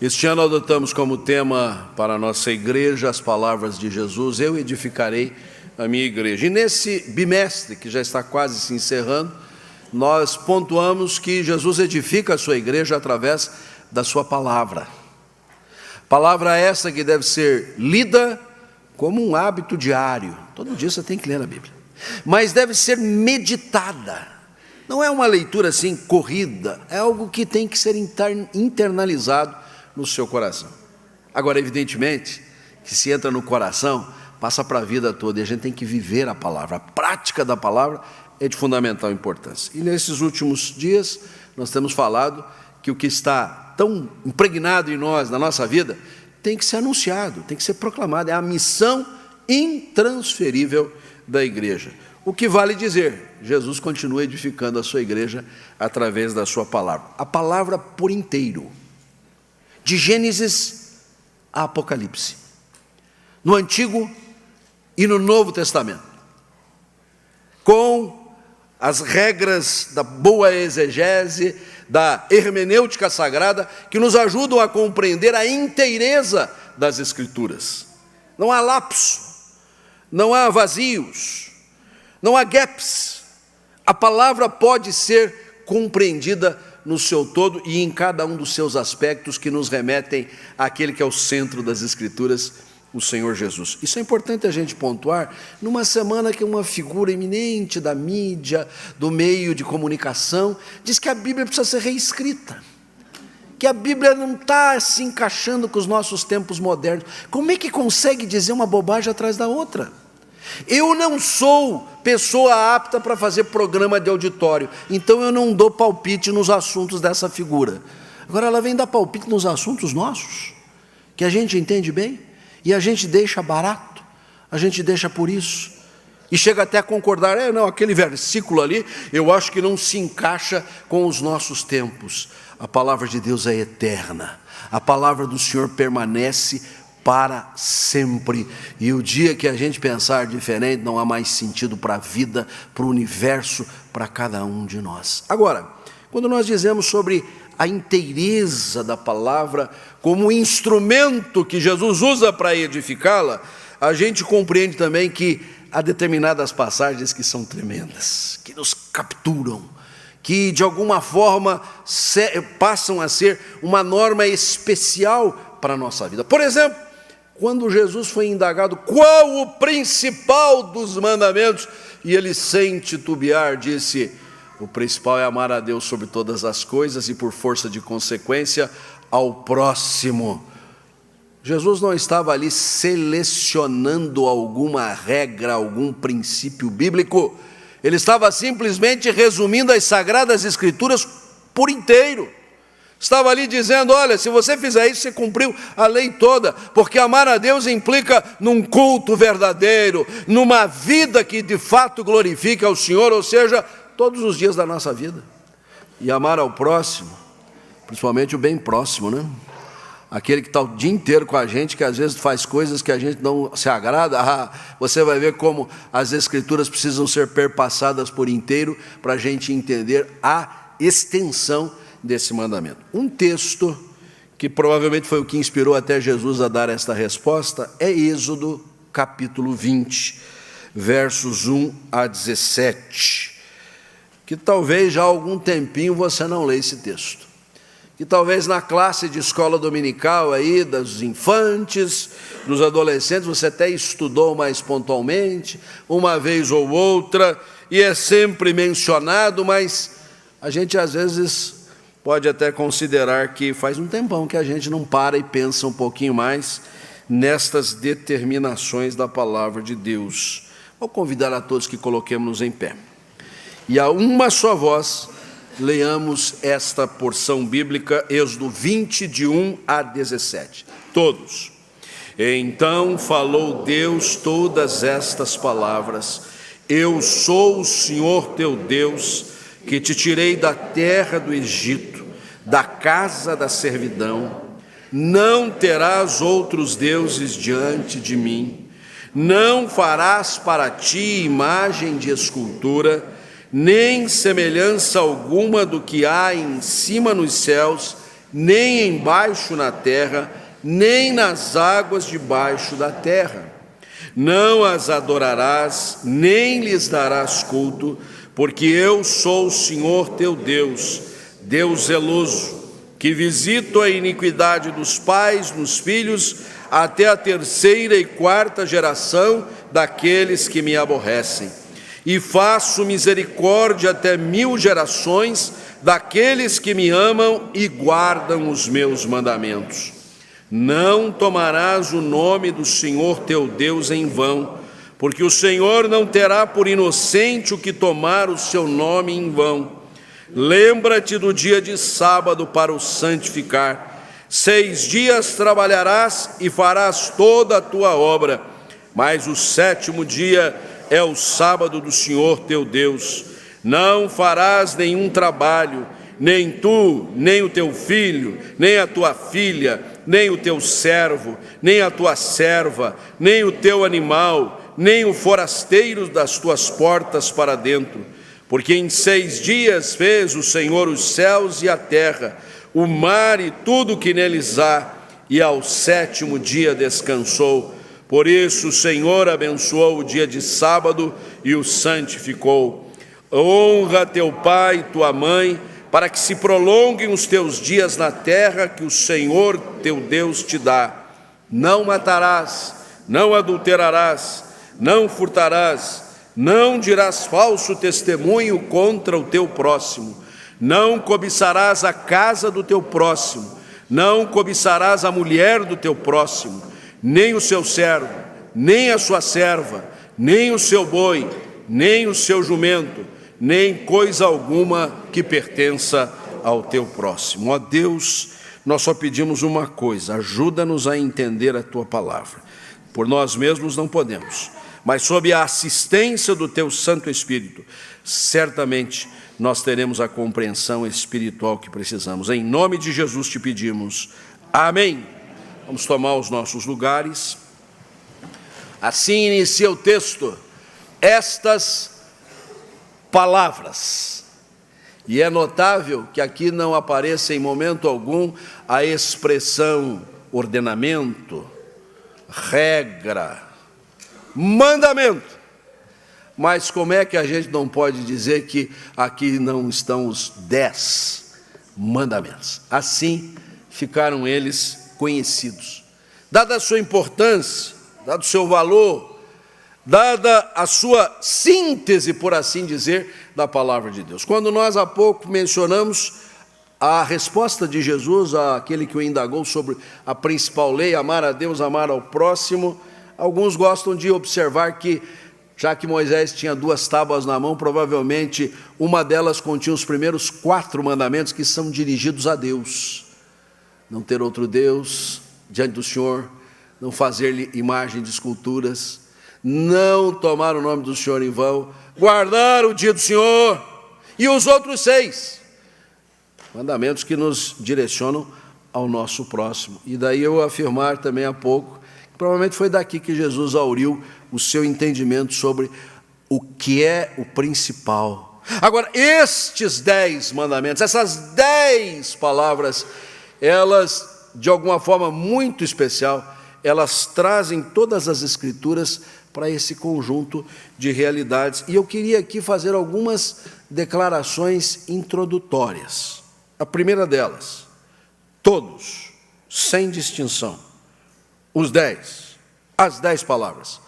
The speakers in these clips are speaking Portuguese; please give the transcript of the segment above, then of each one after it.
Este ano adotamos como tema para a nossa igreja as palavras de Jesus: eu edificarei a minha igreja. E nesse bimestre, que já está quase se encerrando, nós pontuamos que Jesus edifica a sua igreja através da sua palavra. Palavra essa que deve ser lida como um hábito diário. Todo dia você tem que ler a Bíblia. Mas deve ser meditada. Não é uma leitura assim corrida, é algo que tem que ser internalizado no seu coração. Agora, evidentemente, que se entra no coração, passa para a vida toda, e a gente tem que viver a palavra. A prática da palavra é de fundamental importância. E nesses últimos dias, nós temos falado que o que está tão impregnado em nós, na nossa vida, tem que ser anunciado, tem que ser proclamado. É a missão intransferível da igreja. O que vale dizer, Jesus continua edificando a sua igreja através da sua palavra. A palavra por inteiro, de Gênesis a Apocalipse, no Antigo e no Novo Testamento, com as regras da boa exegese, da hermenêutica sagrada, que nos ajudam a compreender a inteireza das Escrituras. Não há lapso, não há vazios, não há gaps. A palavra pode ser compreendida no seu todo e em cada um dos seus aspectos que nos remetem àquele que é o centro das Escrituras, o Senhor Jesus. Isso é importante a gente pontuar numa semana que uma figura eminente da mídia, do meio de comunicação, diz que a Bíblia precisa ser reescrita, que a Bíblia não está se encaixando com os nossos tempos modernos. Como é que consegue dizer uma bobagem atrás da outra? Eu não sou pessoa apta para fazer programa de auditório, então eu não dou palpite nos assuntos dessa figura. Agora ela vem dar palpite nos assuntos nossos, que a gente entende bem, e a gente deixa barato, a gente deixa por isso, e chega até a concordar, não, aquele versículo ali, eu acho que não se encaixa com os nossos tempos. A palavra de Deus é eterna, a palavra do Senhor permanece para sempre, e o dia que a gente pensar diferente, não há mais sentido para a vida, para o universo, para cada um de nós. Agora, quando nós dizemos sobre a inteireza da palavra como instrumento que Jesus usa para edificá-la, a gente compreende também que há determinadas passagens que são tremendas, que nos capturam, que de alguma forma passam a ser uma norma especial para a nossa vida. Por exemplo, quando Jesus foi indagado qual o principal dos mandamentos, e ele, sem titubear, disse: o principal é amar a Deus sobre todas as coisas e, por força de consequência, ao próximo. Jesus não estava ali selecionando alguma regra, algum princípio bíblico. Ele estava simplesmente resumindo as Sagradas Escrituras por inteiro. Estava ali dizendo: olha, se você fizer isso, você cumpriu a lei toda, porque amar a Deus implica num culto verdadeiro, numa vida que de fato glorifica ao Senhor, ou seja, todos os dias da nossa vida. E amar ao próximo, principalmente o bem próximo, né? Aquele que está o dia inteiro com a gente, que às vezes faz coisas que a gente não se agrada. Você vai ver como as Escrituras precisam ser perpassadas por inteiro para a gente entender a extensão desse mandamento. Um texto que provavelmente foi o que inspirou até Jesus a dar esta resposta é Êxodo capítulo 20, versos 1 a 17, que talvez já há algum tempinho você não lê esse texto, que talvez na classe de escola dominical aí, dos infantes, dos adolescentes, você até estudou mais pontualmente, uma vez ou outra, e é sempre mencionado, mas a gente às vezes pode até considerar que faz um tempão que a gente não para e pensa um pouquinho mais nestas determinações da palavra de Deus. Vou convidar a todos que coloquemos-nos em pé. E a uma só voz, leamos esta porção bíblica, Êxodo 20, de 1 a 17. Todos. Então falou Deus todas estas palavras: eu sou o Senhor teu Deus, que te tirei da terra do Egito, da casa da servidão. Não terás outros deuses diante de mim. Não farás para ti imagem de escultura, nem semelhança alguma do que há em cima nos céus, nem embaixo na terra, nem nas águas debaixo da terra. Não as adorarás, nem lhes darás culto, porque eu sou o Senhor teu Deus, Deus zeloso, que visito a iniquidade dos pais nos filhos, até a terceira e quarta geração daqueles que me aborrecem. E faço misericórdia até 1000 gerações daqueles que me amam e guardam os meus mandamentos. Não tomarás o nome do Senhor teu Deus em vão, porque o Senhor não terá por inocente o que tomar o seu nome em vão. Lembra-te do dia de sábado para o santificar. 6 dias trabalharás e farás toda a tua obra, mas o 7º dia é o sábado do Senhor teu Deus. Não farás nenhum trabalho, nem tu, nem o teu filho, nem a tua filha, nem o teu servo, nem a tua serva, nem o teu animal, nem o forasteiro das tuas portas para dentro. Porque em 6 dias fez o Senhor os céus e a terra, o mar e tudo o que neles há, e ao 7º dia descansou. Por isso o Senhor abençoou o dia de sábado e o santificou. Honra teu pai e tua mãe, para que se prolonguem os teus dias na terra que o Senhor teu Deus te dá. Não matarás, não adulterarás, não furtarás, não dirás falso testemunho contra o teu próximo, não cobiçarás a casa do teu próximo, não cobiçarás a mulher do teu próximo, nem o seu servo, nem a sua serva, nem o seu boi, nem o seu jumento, nem coisa alguma que pertença ao teu próximo. Ó Deus, nós só pedimos uma coisa: ajuda-nos a entender a tua palavra. Por nós mesmos não podemos, mas sob a assistência do teu Santo Espírito, certamente nós teremos a compreensão espiritual que precisamos. Em nome de Jesus te pedimos. Amém. Vamos tomar os nossos lugares. Assim inicia o texto: estas palavras. E é notável que aqui não apareça em momento algum a expressão ordenamento, regra, mandamento. Mas como é que a gente não pode dizer que aqui não estão os 10 mandamentos? Assim ficaram eles conhecidos. Dada a sua importância, dado o seu valor, dada a sua síntese, por assim dizer, da palavra de Deus. Quando nós há pouco mencionamos a resposta de Jesus àquele que o indagou sobre a principal lei, amar a Deus, amar ao próximo, alguns gostam de observar que, já que Moisés tinha 2 tábuas na mão, provavelmente uma delas continha os primeiros 4 mandamentos que são dirigidos a Deus. Não ter outro Deus diante do Senhor, não fazer-lhe imagem de esculturas, não tomar o nome do Senhor em vão, guardar o dia do Senhor, e os outros 6 mandamentos que nos direcionam ao nosso próximo. E daí eu afirmar também há pouco, que provavelmente foi daqui que Jesus auriu o seu entendimento sobre o que é o principal. Agora, estes 10 mandamentos, essas 10 palavras, elas, de alguma forma muito especial, elas trazem todas as Escrituras para esse conjunto de realidades. E eu queria aqui fazer algumas declarações introdutórias. A primeira delas: todos, sem distinção, as 10 palavras,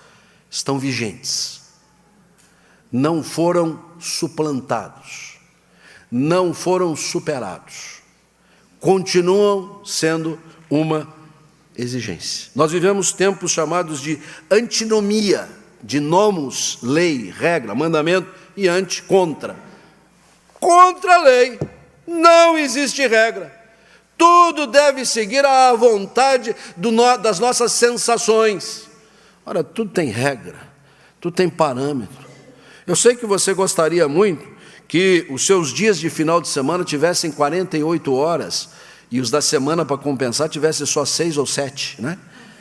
estão vigentes, não foram suplantados, não foram superados, continuam sendo uma exigência. Nós vivemos tempos chamados de antinomia, de nomos, lei, regra, mandamento, e anti, contra. Contra a lei não existe regra. Tudo deve seguir à vontade das nossas sensações. Ora, tudo tem regra, tudo tem parâmetro. Eu sei que você gostaria muito que os seus dias de final de semana tivessem 48 horas e os da semana, para compensar, tivessem só 6 ou 7, né?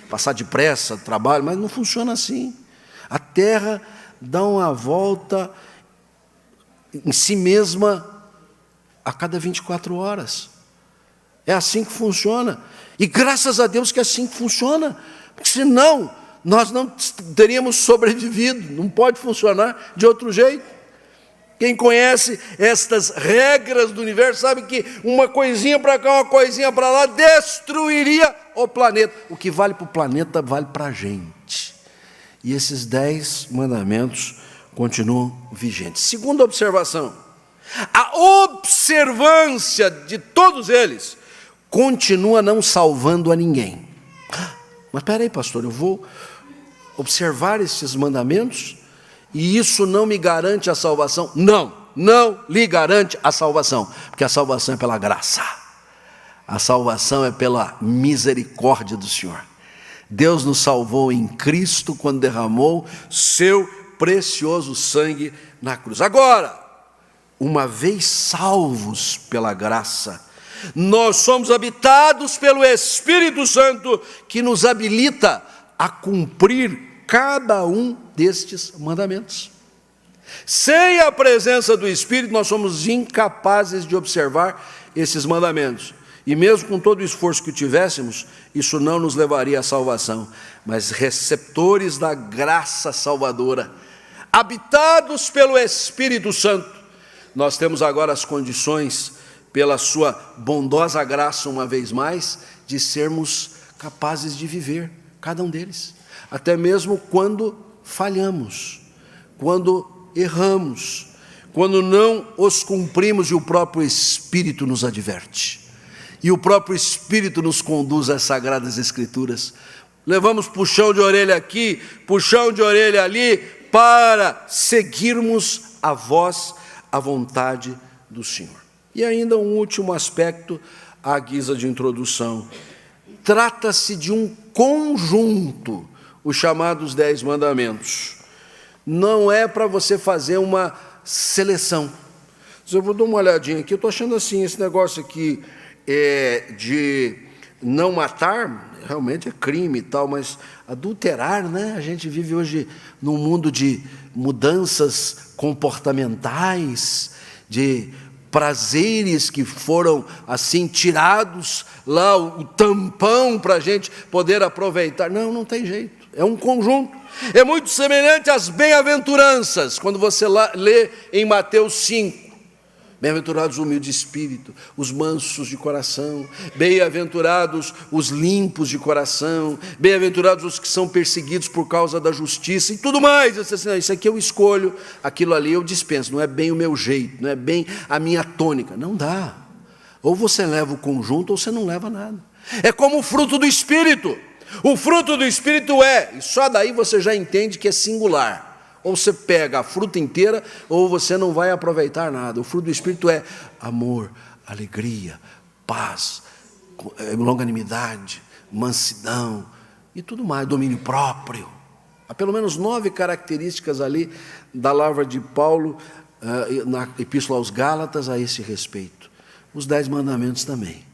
Passar depressa, trabalho, mas não funciona assim. A Terra dá uma volta em si mesma a cada 24 horas. É assim que funciona. E graças a Deus que é assim que funciona. Porque senão, nós não teríamos sobrevivido. Não pode funcionar de outro jeito. Quem conhece estas regras do universo sabe que uma coisinha para cá, uma coisinha para lá, destruiria o planeta. O que vale para o planeta, vale para a gente. E esses 10 mandamentos continuam vigentes. Segunda observação, a observância de todos eles continua não salvando a ninguém. Mas espera aí, pastor, eu vou observar esses mandamentos e isso não me garante a salvação? Não lhe garante a salvação, porque a salvação é pela graça. A salvação é pela misericórdia do Senhor. Deus nos salvou em Cristo quando derramou seu precioso sangue na cruz. Agora, uma vez salvos pela graça, nós somos habitados pelo Espírito Santo, que nos habilita a cumprir cada um destes mandamentos. Sem a presença do Espírito, nós somos incapazes de observar esses mandamentos. E mesmo com todo o esforço que tivéssemos, isso não nos levaria à salvação. Mas receptores da graça salvadora, habitados pelo Espírito Santo, nós temos agora as condições, pela sua bondosa graça, uma vez mais, de sermos capazes de viver, cada um deles. Até mesmo quando falhamos, quando erramos, quando não os cumprimos e o próprio Espírito nos adverte. E o próprio Espírito nos conduz às Sagradas Escrituras. Levamos puxão de orelha aqui, puxão de orelha ali, para seguirmos a voz, a vontade do Senhor. E ainda um último aspecto, à guisa de introdução. Trata-se de um conjunto, os chamados 10 mandamentos. Não é para você fazer uma seleção. Eu vou dar uma olhadinha aqui, eu estou achando assim, esse negócio aqui de não matar, realmente é crime e tal, mas adulterar, né? A gente vive hoje num mundo de mudanças comportamentais, de prazeres que foram assim tirados lá, o tampão para a gente poder aproveitar. Não tem jeito, é um conjunto. É muito semelhante às bem-aventuranças, quando você lê em Mateus 5. Bem-aventurados os humildes de espírito, os mansos de coração, bem-aventurados os limpos de coração, bem-aventurados os que são perseguidos por causa da justiça e tudo mais. Isso aqui eu escolho, aquilo ali eu dispenso, não é bem o meu jeito, não é bem a minha tônica. Não dá. Ou você leva o conjunto ou você não leva nada. É como o fruto do Espírito. O fruto do Espírito e só daí você já entende que é singular. Ou você pega a fruta inteira, ou você não vai aproveitar nada. O fruto do Espírito é amor, alegria, paz, longanimidade, mansidão e tudo mais, domínio próprio. Há pelo menos 9 características ali da palavra de Paulo na Epístola aos Gálatas a esse respeito. Os 10 mandamentos também.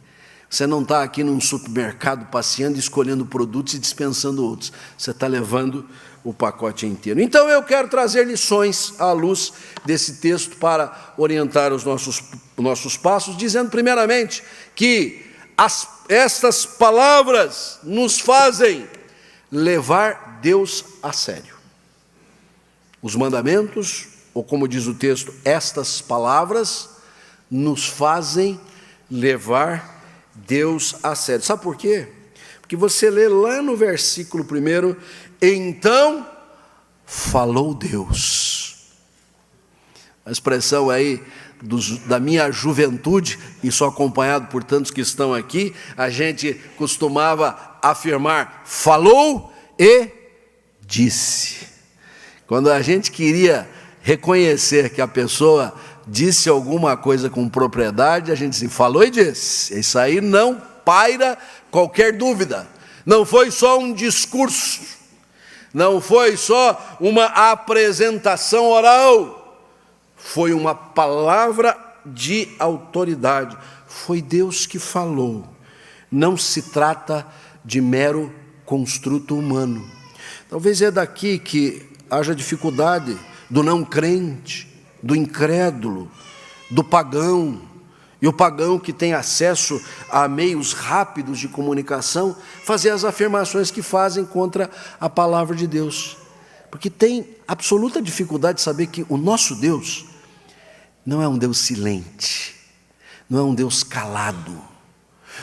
Você não está aqui num supermercado passeando, escolhendo produtos e dispensando outros. Você está levando o pacote inteiro. Então eu quero trazer lições à luz desse texto para orientar os nossos passos, dizendo primeiramente que estas palavras nos fazem levar Deus a sério. Os mandamentos, ou como diz o texto, estas palavras nos fazem levar Deus a sério. Sabe por quê? Porque você lê lá no versículo 1, então falou Deus. A expressão aí da minha juventude, e sou acompanhado por tantos que estão aqui, a gente costumava afirmar, falou e disse. Quando a gente queria reconhecer que a pessoa disse alguma coisa com propriedade, a gente disse, falou e disse. Isso aí não paira qualquer dúvida. Não foi só um discurso, não foi só uma apresentação oral, foi uma palavra de autoridade. Foi Deus que falou. Não se trata de mero construto humano. Talvez é daqui que haja dificuldade do não crente, do incrédulo, do pagão E o pagão que tem acesso a meios rápidos de comunicação, fazer as afirmações que fazem contra a palavra de Deus. Porque tem absoluta dificuldade de saber que o nosso Deus não é um Deus silente, não é um Deus calado,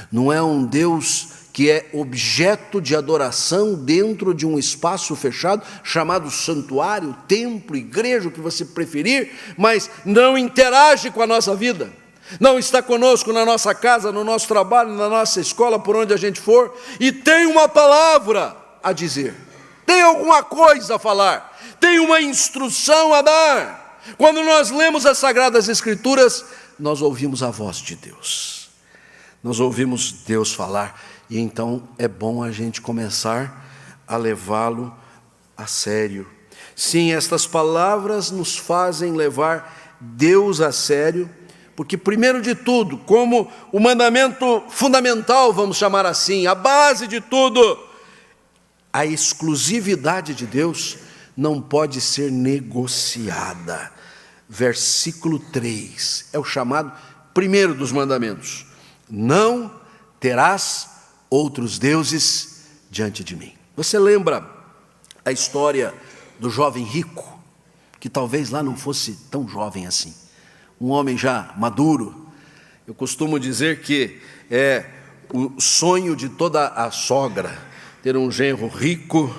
não é um Deus que é objeto de adoração dentro de um espaço fechado, chamado santuário, templo, igreja, o que você preferir, mas não interage com a nossa vida. Não está conosco na nossa casa, no nosso trabalho, na nossa escola, por onde a gente for, e tem uma palavra a dizer, tem alguma coisa a falar, tem uma instrução a dar. Quando nós lemos as Sagradas Escrituras, nós ouvimos a voz de Deus, nós ouvimos Deus falar, e então é bom a gente começar a levá-lo a sério. Sim, estas palavras nos fazem levar Deus a sério, porque, primeiro de tudo, como o mandamento fundamental, vamos chamar assim, a base de tudo, a exclusividade de Deus não pode ser negociada. Versículo 3, é o chamado primeiro dos mandamentos. Não terás outros deuses diante de mim. Você lembra a história do jovem rico, que talvez lá não fosse tão jovem assim, um homem já maduro? Eu costumo dizer que é o sonho de toda a sogra, ter um genro rico,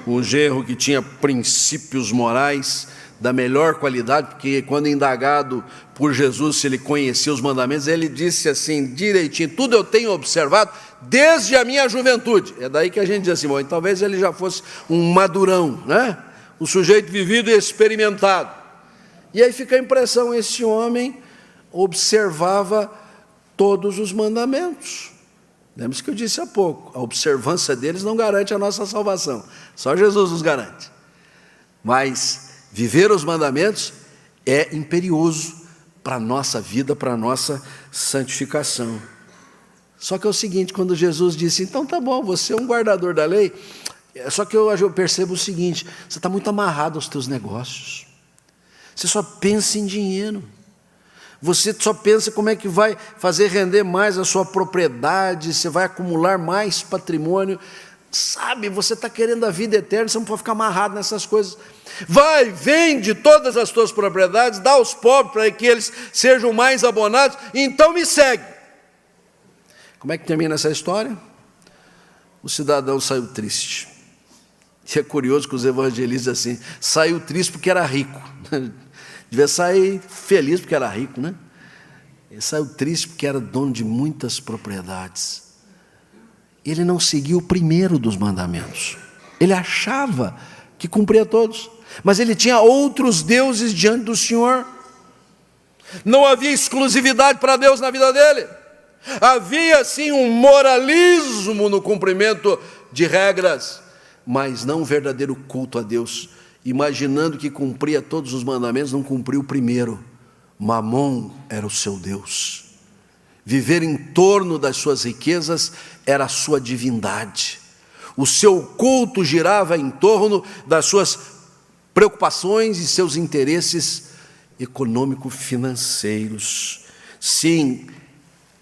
um genro que tinha princípios morais da melhor qualidade, porque quando indagado por Jesus se ele conhecia os mandamentos, ele disse assim, direitinho, tudo eu tenho observado desde a minha juventude. É daí que a gente diz assim, bom, talvez ele já fosse um madurão, né? Um sujeito vivido e experimentado. E aí fica a impressão, esse homem observava todos os mandamentos. Lembra-se que eu disse há pouco, a observância deles não garante a nossa salvação, só Jesus nos garante. Mas viver os mandamentos é imperioso para a nossa vida, para a nossa santificação. Só que é o seguinte, quando Jesus disse, então tá bom, você é um guardador da lei, só que eu percebo o seguinte, você está muito amarrado aos teus negócios, você só pensa em dinheiro, você só pensa como é que vai fazer render mais a sua propriedade, você vai acumular mais patrimônio, sabe, você está querendo a vida eterna, você não pode ficar amarrado nessas coisas. Vai, vende todas as tuas propriedades, dá aos pobres para que eles sejam mais abonados, então me segue. Como é que termina essa história? O cidadão saiu triste. E é curioso que os evangelistas assim, saiu triste porque era rico. Devia sair feliz porque era rico, né? Ele saiu triste porque era dono de muitas propriedades. Ele não seguiu o primeiro dos mandamentos. Ele achava que cumpria todos, mas ele tinha outros deuses diante do Senhor. Não havia exclusividade para Deus na vida dele. Havia sim um moralismo no cumprimento de regras, mas não um verdadeiro culto a Deus. Imaginando que cumpria todos os mandamentos, não cumpriu o primeiro. Mamon era o seu Deus. Viver em torno das suas riquezas era a sua divindade. O seu culto girava em torno das suas preocupações e seus interesses econômico-financeiros. Sim,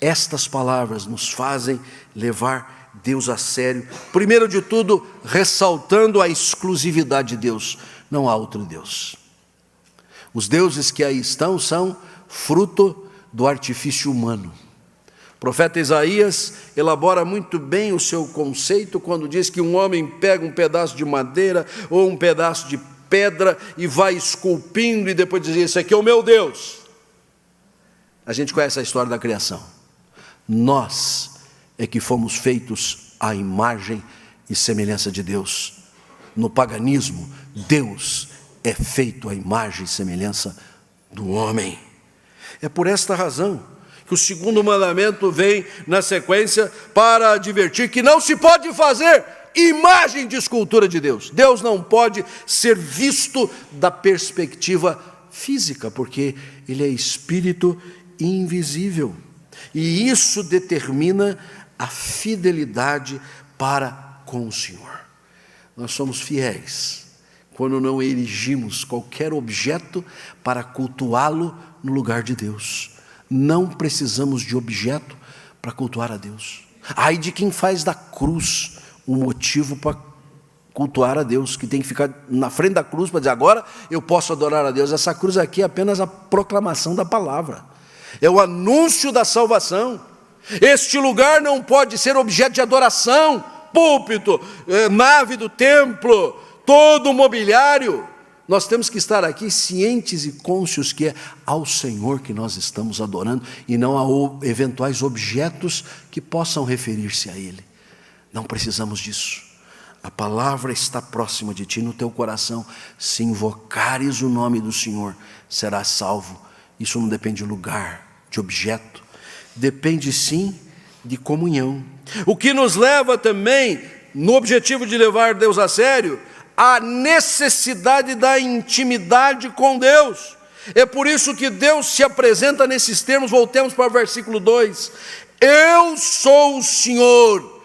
estas palavras nos fazem levar Deus a sério. Primeiro de tudo, ressaltando a exclusividade de Deus. Não há outro Deus. Os deuses que aí estão são fruto do artifício humano. O profeta Isaías elabora muito bem o seu conceito quando diz que um homem pega um pedaço de madeira ou um pedaço de pedra e vai esculpindo e depois diz, isso aqui é o meu Deus. A gente conhece a história da criação. Nós é que fomos feitos à imagem e semelhança de Deus. No paganismo, Deus é feito à imagem e semelhança do homem. É por esta razão que o segundo mandamento vem na sequência para advertir que não se pode fazer imagem de escultura de Deus. Deus não pode ser visto da perspectiva física, porque Ele é espírito invisível. E isso determina a fidelidade para com o Senhor. Nós somos fiéis quando não erigimos qualquer objeto para cultuá-lo no lugar de Deus. Não precisamos de objeto para cultuar a Deus. Ai de quem faz da cruz um motivo para cultuar a Deus, que tem que ficar na frente da cruz para dizer, agora eu posso adorar a Deus. Essa cruz aqui é apenas a proclamação da palavra, é o anúncio da salvação. Este lugar não pode ser objeto de adoração, púlpito, nave do templo, todo o mobiliário. Nós temos que estar aqui cientes e cônscios que é ao Senhor que nós estamos adorando e não a eventuais objetos que possam referir-se a Ele. Não precisamos disso. A palavra está próxima de ti, no teu coração. Se invocares o nome do Senhor, serás salvo. Isso não depende de lugar, de objeto. Depende sim de comunhão. O que nos leva também, no objetivo de levar Deus a sério, a necessidade da intimidade com Deus. É por isso que Deus se apresenta nesses termos. Voltemos para o versículo 2. Eu sou o Senhor,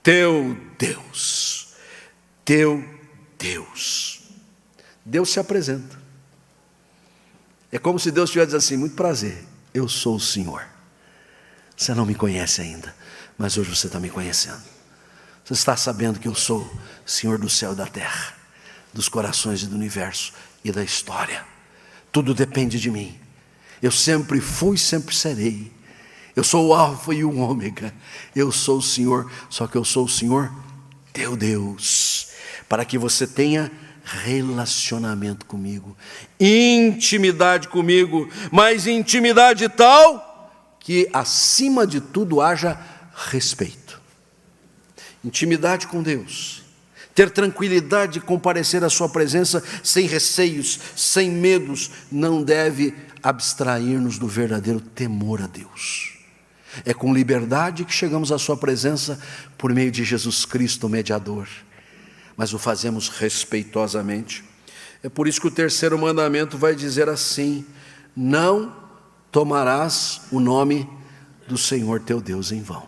teu Deus. Teu Deus. Deus se apresenta. É como se Deus estivesse dizendo assim, muito prazer, eu sou o Senhor. Você não me conhece ainda, mas hoje você está me conhecendo. Você está sabendo que eu sou Senhor do céu e da terra, dos corações e do universo e da história. Tudo depende de mim. Eu sempre fui, sempre serei. Eu sou o alfa e o ômega. Eu sou o Senhor, só que eu sou o Senhor, teu Deus. Para que você tenha relacionamento comigo, intimidade comigo, mas intimidade tal que acima de tudo haja respeito. Intimidade com Deus, ter tranquilidade de comparecer à sua presença sem receios, sem medos, não deve abstrair-nos do verdadeiro temor a Deus. É com liberdade que chegamos à sua presença por meio de Jesus Cristo, o mediador, mas o fazemos respeitosamente. É por isso que o terceiro mandamento vai dizer assim: não tomarás o nome do Senhor teu Deus em vão.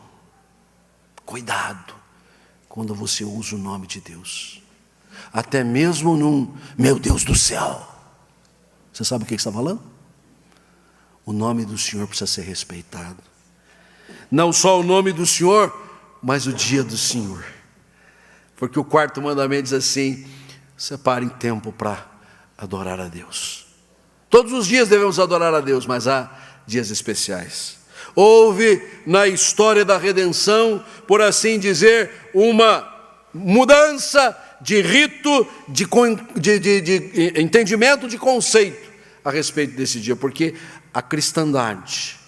Cuidado quando você usa o nome de Deus, até mesmo num meu Deus do céu. Você sabe o que está falando? O nome do Senhor precisa ser respeitado. Não só o nome do Senhor, mas o dia do Senhor. Porque o quarto mandamento diz assim: separem tempo para adorar a Deus. Todos os dias devemos adorar a Deus, mas há dias especiais. Houve na história da redenção, por assim dizer, uma mudança de rito, de entendimento, de conceito a respeito desse dia, porque a cristandade,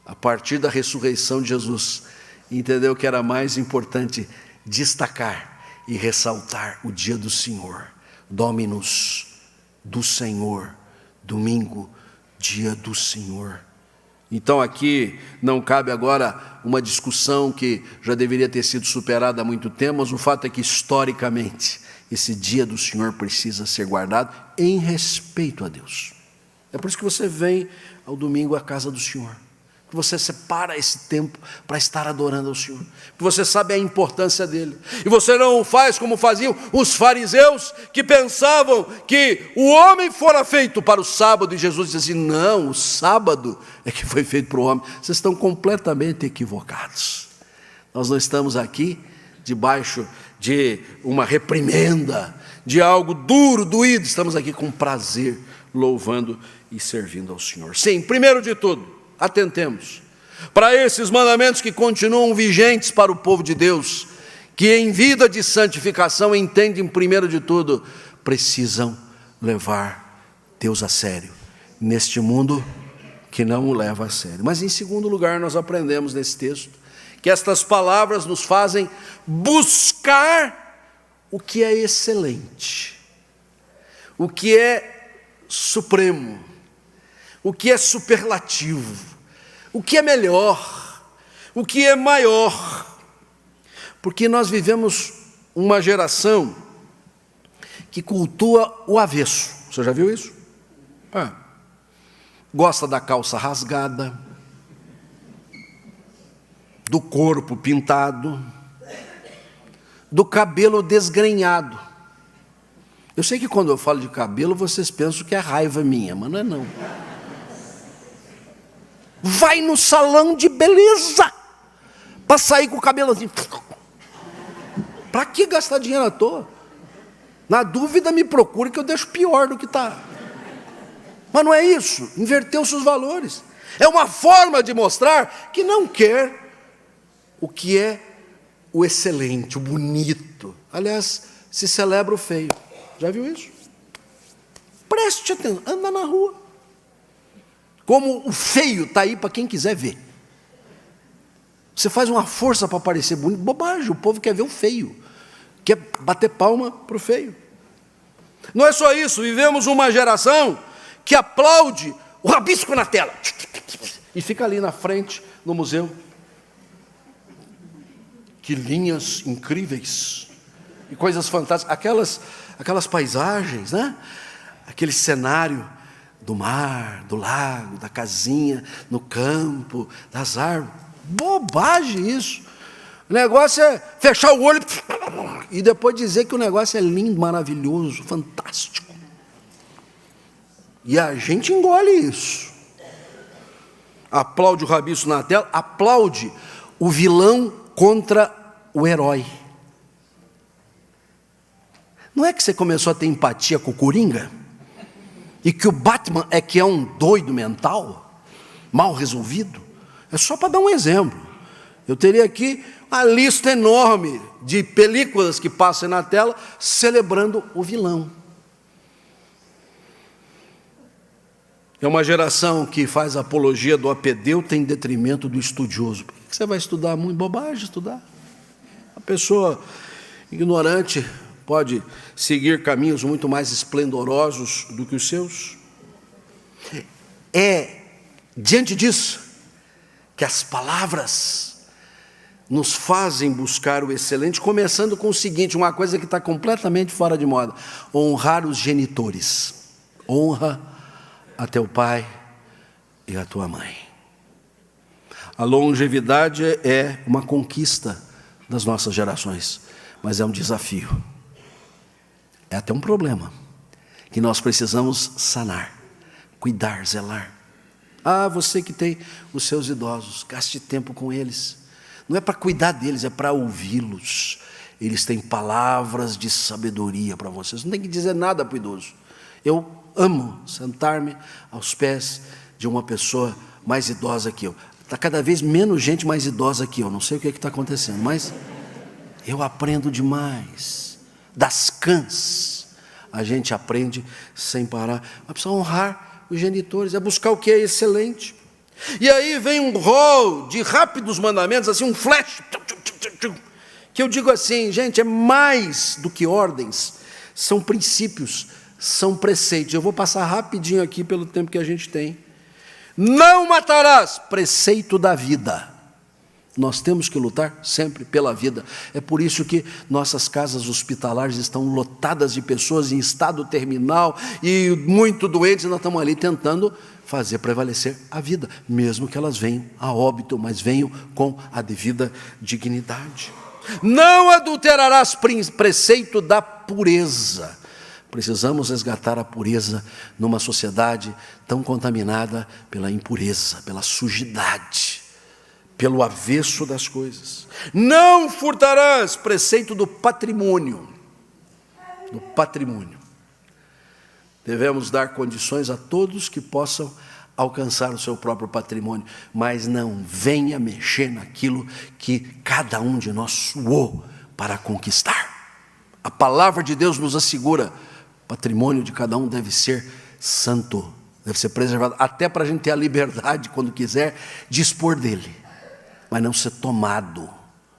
a partir da ressurreição de Jesus, entendeu que era mais importante destacar e ressaltar o dia do Senhor, Dominus, do Senhor, domingo, dia do Senhor. Então aqui não cabe agora uma discussão que já deveria ter sido superada há muito tempo, mas o fato é que historicamente esse dia do Senhor precisa ser guardado em respeito a Deus. É por isso que você vem ao domingo à casa do Senhor, que você separa esse tempo para estar adorando ao Senhor, que você sabe a importância dele, e você não faz como faziam os fariseus, que pensavam que o homem fora feito para o sábado, e Jesus disse assim: não, o sábado é que foi feito para o homem. Vocês estão completamente equivocados. Nós não estamos aqui debaixo de uma reprimenda, de algo duro, doído. Estamos aqui com prazer, louvando e servindo ao Senhor. Sim, primeiro de tudo, atentemos para esses mandamentos que continuam vigentes para o povo de Deus, que em vida de santificação entendem, primeiro de tudo, precisam levar Deus a sério, neste mundo que não o leva a sério. Mas em segundo lugar, nós aprendemos nesse texto, que estas palavras nos fazem buscar o que é excelente, o que é supremo, o que é superlativo, o que é melhor, o que é maior. Porque nós vivemos uma geração que cultua o avesso. Você já viu isso? Gosta da calça rasgada, do corpo pintado, do cabelo desgrenhado. Eu sei que quando eu falo de cabelo, vocês pensam que é raiva minha, mas não é não. vai no salão de beleza para sair com o cabelo assim. Para que gastar dinheiro à toa? Na dúvida, me procure que eu deixo pior do que está. Mas não é isso, inverteu seus valores. É uma forma de mostrar que não quer o que é o excelente, o bonito. Aliás, se celebra o feio. Já viu isso? Preste atenção, anda na rua. Como o feio está aí para quem quiser ver. Você faz uma força para parecer bonito, bobagem, o povo quer ver o feio. Quer bater palma para o feio. Não é só isso, vivemos uma geração que aplaude o rabisco na tela. E fica ali na frente, no museu. Que linhas incríveis. E coisas fantásticas. Aquelas paisagens, né? Aquele cenário do mar, do lago, da casinha, no campo, das árvores. Bobagem isso. O negócio é fechar o olho e depois dizer que o negócio é lindo, maravilhoso, fantástico. E a gente engole isso. Aplaude o rabisco na tela, aplaude o vilão contra o herói. Não é que você começou a ter empatia com o Coringa? E que o Batman é que é um doido mental, mal resolvido? É só para dar um exemplo. Eu teria aqui uma lista enorme de películas que passam na tela celebrando o vilão. É uma geração que faz apologia do apedeuta em detrimento do estudioso. Por que você vai estudar muito? Bobagem estudar. A pessoa ignorante pode seguir caminhos muito mais esplendorosos do que os seus. É diante disso que as palavras nos fazem buscar o excelente, começando com o seguinte, uma coisa que está completamente fora de moda: honrar os genitores. Honra a teu pai e a tua mãe. A longevidade é uma conquista das nossas gerações, mas é um desafio. É até um problema que nós precisamos sanar, cuidar, zelar. Ah, você que tem os seus idosos, gaste tempo com eles. Não é para cuidar deles, é para ouvi-los. Eles têm palavras de sabedoria para vocês. Não tem que dizer nada para o idoso. Eu amo sentar-me aos pés de uma pessoa mais idosa que eu. Está cada vez menos gente mais idosa que eu. Não sei o que está acontecendo, mas eu aprendo demais. Das cãs, a gente aprende sem parar. Mas precisa honrar os genitores, é buscar o que é excelente. E aí vem um rol de rápidos mandamentos, assim, um flash, que eu digo assim, gente, é mais do que ordens, são princípios, são preceitos. Eu vou passar rapidinho aqui pelo tempo que a gente tem. Não matarás, preceito da vida. Nós temos que lutar sempre pela vida. É por isso que nossas casas hospitalares estão lotadas de pessoas em estado terminal e muito doentes, e nós estamos ali tentando fazer prevalecer a vida, mesmo que elas venham a óbito, mas venham com a devida dignidade. Não adulterarás, preceito da pureza. Precisamos resgatar a pureza numa sociedade tão contaminada pela impureza, pela sujidade, pelo avesso das coisas. Não furtarás, preceito do patrimônio. Do patrimônio. Devemos dar condições a todos que possam alcançar o seu próprio patrimônio, mas não venha mexer naquilo que cada um de nós suou para conquistar. A palavra de Deus nos assegura: o patrimônio de cada um deve ser santo, deve ser preservado, até para a gente ter a liberdade, quando quiser, dispor dele, mas não ser tomado,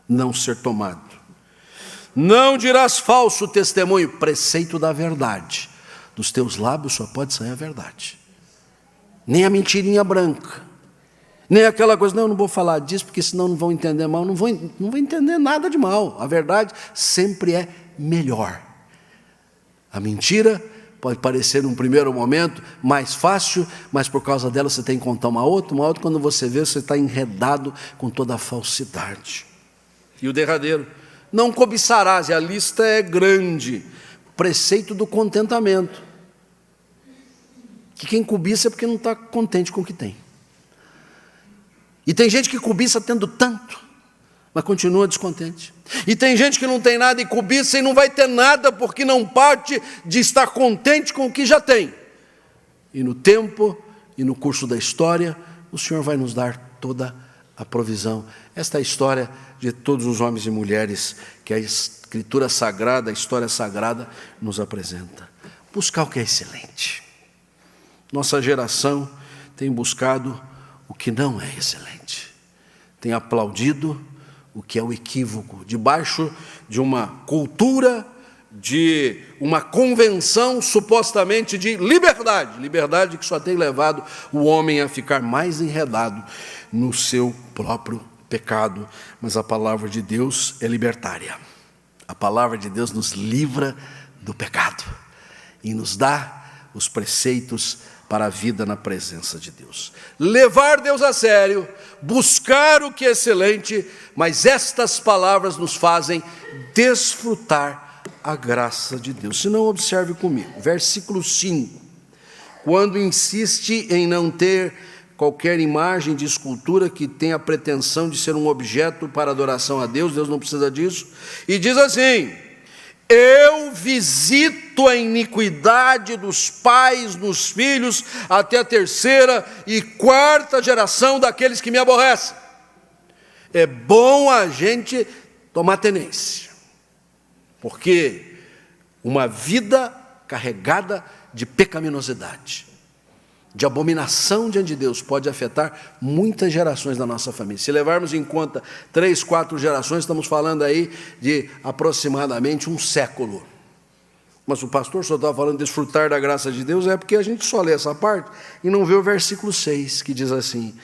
não ser tomado. Não dirás falso testemunho, preceito da verdade. Dos teus lábios só pode sair a verdade. Nem a mentirinha branca. Nem aquela coisa, não vou falar disso, porque senão não vão entender mal. Não vão entender nada de mal. A verdade sempre é melhor. A mentira pode parecer num primeiro momento mais fácil, mas por causa dela você tem que contar uma outra, quando você vê, você está enredado com toda a falsidade. E o derradeiro, não cobiçarás, e a lista é grande. Preceito do contentamento. Que quem cobiça é porque não está contente com o que tem. E tem gente que cobiça tendo tanto, mas continua descontente. E tem gente que não tem nada e cobiça e não vai ter nada porque não parte de estar contente com o que já tem. E no tempo e no curso da história, o Senhor vai nos dar toda a provisão. Esta é a história de todos os homens e mulheres que a Escritura Sagrada, a história sagrada, nos apresenta. Buscar o que é excelente. Nossa geração tem buscado o que não é excelente. Tem aplaudido o que é o equívoco, debaixo de uma cultura, de uma convenção supostamente de liberdade. Liberdade que só tem levado o homem a ficar mais enredado no seu próprio pecado. Mas a palavra de Deus é libertária. A palavra de Deus nos livra do pecado e nos dá os preceitos para a vida na presença de Deus. Levar Deus a sério, buscar o que é excelente, mas estas palavras nos fazem desfrutar a graça de Deus. Se não, observe comigo, versículo 5, quando insiste em não ter qualquer imagem de escultura que tenha a pretensão de ser um objeto para adoração a Deus, Deus não precisa disso, e diz assim: eu visito a iniquidade dos pais nos filhos até a 3ª e 4ª geração daqueles que me aborrecem. É bom a gente tomar tenência, porque uma vida carregada de pecaminosidade, de abominação diante de Deus, pode afetar muitas gerações da nossa família. Se levarmos em conta 3, 4 gerações, estamos falando aí de aproximadamente um século. Mas o pastor só estava falando de desfrutar da graça de Deus, é porque a gente só lê essa parte e não vê o versículo 6, que diz assim: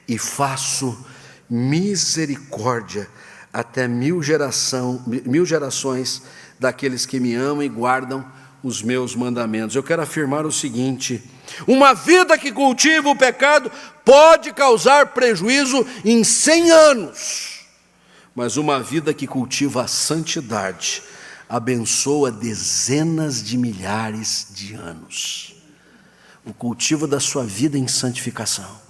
e faço misericórdia até 1000 gerações daqueles que me amam e guardam os meus mandamentos. Eu quero afirmar o seguinte: uma vida que cultiva o pecado pode causar prejuízo em 100 anos, mas uma vida que cultiva a santidade abençoa dezenas de milhares de anos. O cultivo da sua vida em santificação,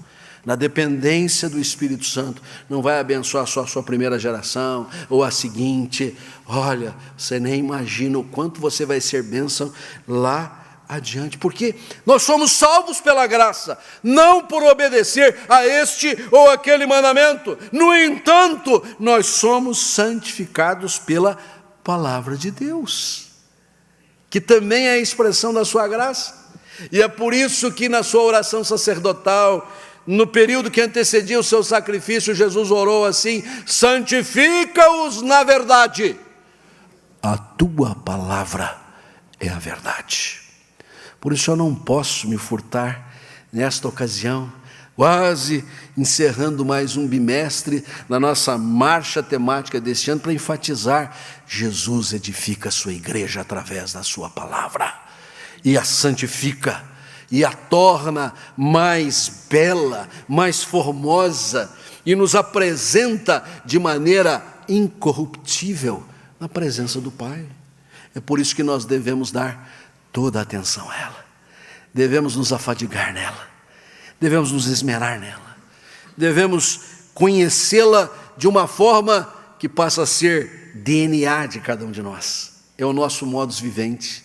na dependência do Espírito Santo, não vai abençoar só a sua primeira geração, ou a seguinte. Olha, você nem imagina o quanto você vai ser bênção lá adiante, porque nós somos salvos pela graça, não por obedecer a este ou aquele mandamento. No entanto, nós somos santificados pela palavra de Deus, que também é a expressão da sua graça. E é por isso que na sua oração sacerdotal, no período que antecedia o seu sacrifício, Jesus orou assim: santifica-os na verdade, a tua palavra é a verdade. Por isso eu não posso me furtar nesta ocasião, quase encerrando mais um bimestre na nossa marcha temática deste ano, para enfatizar: Jesus edifica a sua igreja através da sua palavra, e a santifica, e a torna mais bela, mais formosa, e nos apresenta de maneira incorruptível na presença do Pai. É por isso que nós devemos dar toda a atenção a ela, devemos nos afadigar nela, devemos nos esmerar nela, devemos conhecê-la de uma forma que passa a ser DNA de cada um de nós. É o nosso modus vivendi,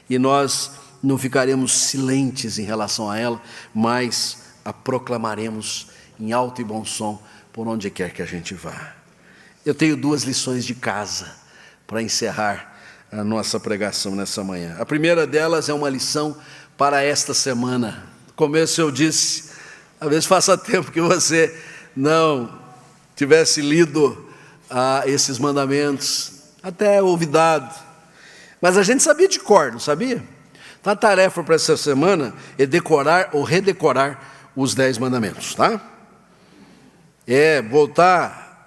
e nós não ficaremos silentes em relação a ela, mas a proclamaremos em alto e bom som por onde quer que a gente vá. Eu tenho 2 lições de casa para encerrar a nossa pregação nessa manhã. A primeira delas é uma lição para esta semana. No começo eu disse, às vezes faça tempo que você não tivesse lido esses mandamentos, até ouvidado, mas a gente sabia de cor, não sabia? Então a tarefa para essa semana é decorar ou redecorar os 10 mandamentos, tá? É voltar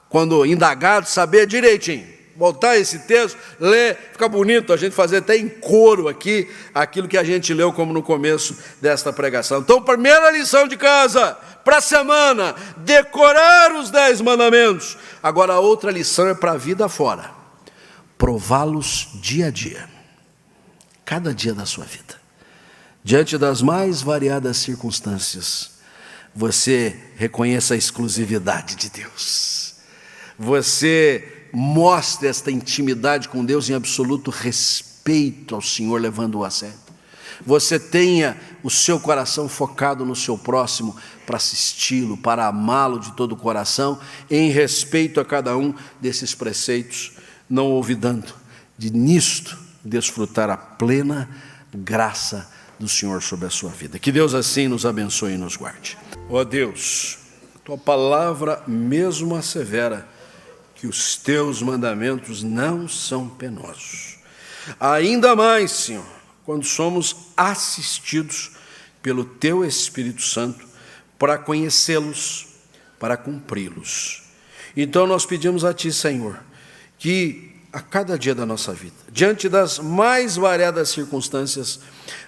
quando indagado, saber direitinho, voltar esse texto, ler, fica bonito a gente fazer até em coro aqui, aquilo que a gente leu como no começo desta pregação. Então, primeira lição de casa, para a semana, decorar os 10 mandamentos. Agora a outra lição é para a vida fora, prová-los dia a dia, cada dia da sua vida, diante das mais variadas circunstâncias. você reconheça a exclusividade de Deus. Você mostre esta intimidade com Deus em absoluto respeito ao Senhor, levando-o a sério. Você tenha o seu coração focado no seu próximo para assisti-lo, para amá-lo de todo o coração, em respeito a cada um desses preceitos, não olvidando de nisto desfrutar a plena graça do Senhor sobre a sua vida. Que Deus assim nos abençoe e nos guarde. Ó Deus, tua palavra mesmo assevera que os teus mandamentos não são penosos. Ainda mais, Senhor, quando somos assistidos pelo teu Espírito Santo para conhecê-los, para cumpri-los. Então nós pedimos a ti, Senhor, que a cada dia da nossa vida, diante das mais variadas circunstâncias,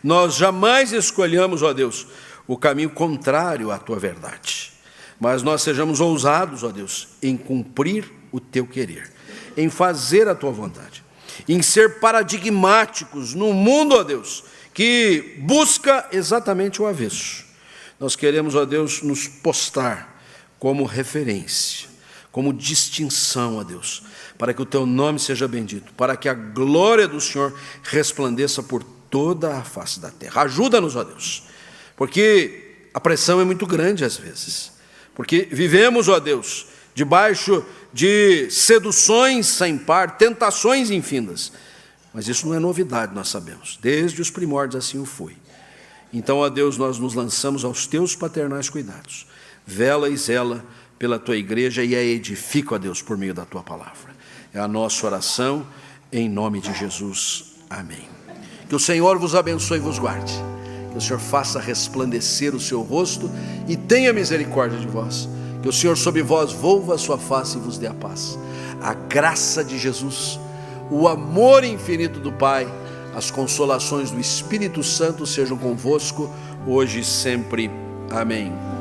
nós jamais escolhamos, ó Deus, o caminho contrário à tua verdade, mas nós sejamos ousados, ó Deus, em cumprir o teu querer, em fazer a tua vontade, em ser paradigmáticos no mundo, ó Deus, que busca exatamente o avesso. Nós queremos, ó Deus, nos postar como referência, como distinção, ó Deus, para que o teu nome seja bendito, para que a glória do Senhor resplandeça por toda a face da terra. Ajuda-nos, ó Deus, porque a pressão é muito grande às vezes, porque vivemos, ó Deus, debaixo de seduções sem par, tentações infindas, mas isso não é novidade, nós sabemos, desde os primórdios assim o foi. Então, ó Deus, nós nos lançamos aos teus paternais cuidados, vela e zela pela tua igreja e a edifica, ó Deus, por meio da tua palavra. É a nossa oração, em nome de Jesus. Amém. Que o Senhor vos abençoe e vos guarde. Que o Senhor faça resplandecer o seu rosto e tenha misericórdia de vós. Que o Senhor sobre vós volva a sua face e vos dê a paz. A graça de Jesus, o amor infinito do Pai, as consolações do Espírito Santo sejam convosco, hoje e sempre. Amém.